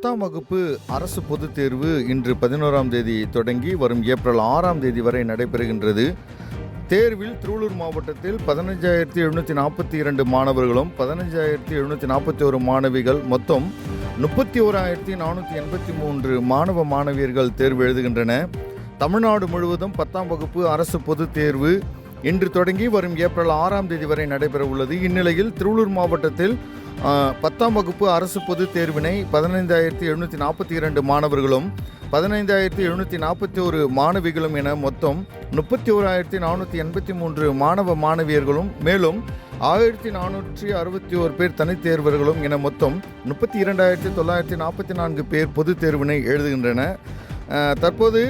10ஆம் வகுப்பு அரசு பொதுத் தேர்வு இன்று 11ஆம் தேதி தொடங்கி வரும் ஏப்ரல் 6ஆம் தேதி வரை நடைபெறுகின்றது. தேர்வில் திருவள்ளூர் மாவட்டத்தில் 15,742 மாணவர்களும் 15,741 மாணவிகள் மொத்தம் 31,483 மாணவ மாணவியர்கள் தேர்வு எழுதுகின்றன. தமிழ்நாடு முழுவதும் 10ஆம் வகுப்பு அரசு பொதுத் தேர்வு இன்று தொடங்கி வரும் ஏப்ரல் 6ஆம் தேதி வரை நடைபெற உள்ளது. இந்நிலையில் திருவள்ளூர் மாவட்டத்தில் 10ஆம் வகுப்பு அரசு பொதுத் தேர்வினை 15,742 மாணவர்களும் 15,741 மாணவிகளும் என மொத்தம் 31,483 மாணவ மாணவியர்களும் மேலும் 1,461 பேர் தனித்தேர்வர்களும் என மொத்தம் 32,944 பேர் பொதுத் தேர்வினை எழுதுகின்றன. தற்போது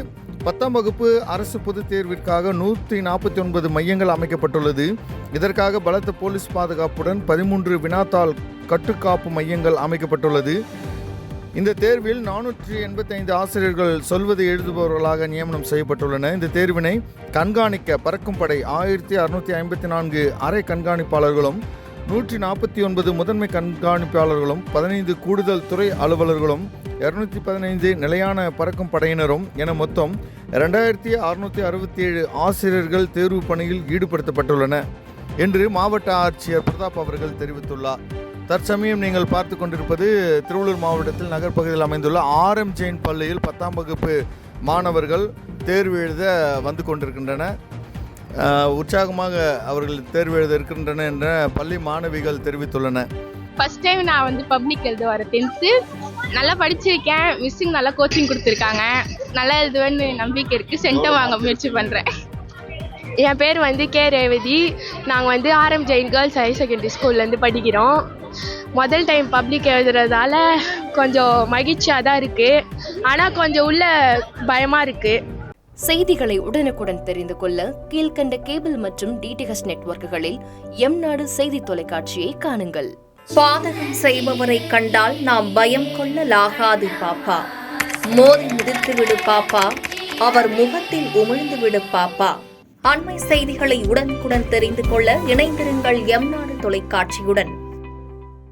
10ஆம் வகுப்பு அரசு பொதுத் தேர்விற்காக 149 மையங்கள் அமைக்கப்பட்டுள்ளது. இதற்காக பலத்த போலீஸ் பாதுகாப்புடன் 13 வினாத்தாள் கட்டுக்காப்பு மையங்கள் அமைக்கப்பட்டுள்ளது. இந்த தேர்வில் 485 ஆசிரியர்கள் சொல்வதை எழுதுபவர்களாக நியமனம் செய்யப்பட்டுள்ளனர். இந்த தேர்வினை கண்காணிக்க பறக்கும் படை 1,654 அரை கண்காணிப்பாளர்களும் 149 முதன்மை கண்காணிப்பாளர்களும் 15 கூடுதல் துறை அலுவலர்களும் 215 நிலையான பறக்கும் படையினரும் என மொத்தம் 2,667 ஆசிரியர்கள் தேர்வு பணியில் ஈடுபடுத்தப்பட்டுள்ளனர் என்று மாவட்ட ஆட்சியர் பிரதாப் அவர்கள் தெரிவித்துள்ளார். தற்சமயம் நீங்கள் பார்த்து கொண்டிருப்பது திருவள்ளூர் மாவட்டத்தில் நகர்ப்பகுதியில் அமைந்துள்ள RM ஜெயின் பள்ளியில் 10ஆம் வகுப்பு மாணவர்கள் தேர்வு எழுத வந்து கொண்டிருக்கின்றனர். உற்சாகமாக அவர்கள் தேர்வு எழுத இருக்கின்றன என்ற பள்ளி மாணவிகள் தெரிவித்துள்ளனர். ஃபர்ஸ்ட் டைம் நான் பப்ளிக் எழுத வரேன். 10th நல்லா படிச்சிருக்கேன். மிஸ்ஸுங்க நல்லா கோச்சிங் கொடுத்துருக்காங்க. நல்லா எழுதுவேன்னு நம்பிக்கை இருக்குது. சென்டம் வாங்க முயற்சி பண்ணுறேன். என் பேர் கே ரேவதி. நாங்கள் RM Jain girls higher secondary ஸ்கூல்லேருந்து படிக்கிறோம். முதல் டைம் பப்ளிக் எழுதுறதால கொஞ்சம் மகிழ்ச்சியாக தான் இருக்குது. ஆனால் கொஞ்சம் உள்ள பயமாக இருக்குது. செய்திகளை உடனுக்குடன் தெரிந்து கொள்ள கீழ்கண்ட கேபிள் மற்றும் DTH நெட்வொர்க்குகளில் எம்நாடு செய்தி தொலைக்காட்சியை காணுங்கள். பாதகம் செய்பவரை கண்டால் நாம் பயம் கொள்ளலாகாது பாப்பா. மோதி மிதித்து விடு பாப்பா, அவர் முகத்தில் உமிழ்ந்து விடு பாப்பா. அண்மை செய்திகளை உடனுக்குடன் தெரிந்து கொள்ள இணைந்திருங்கள் எம்நாடு தொலைக்காட்சியுடன்.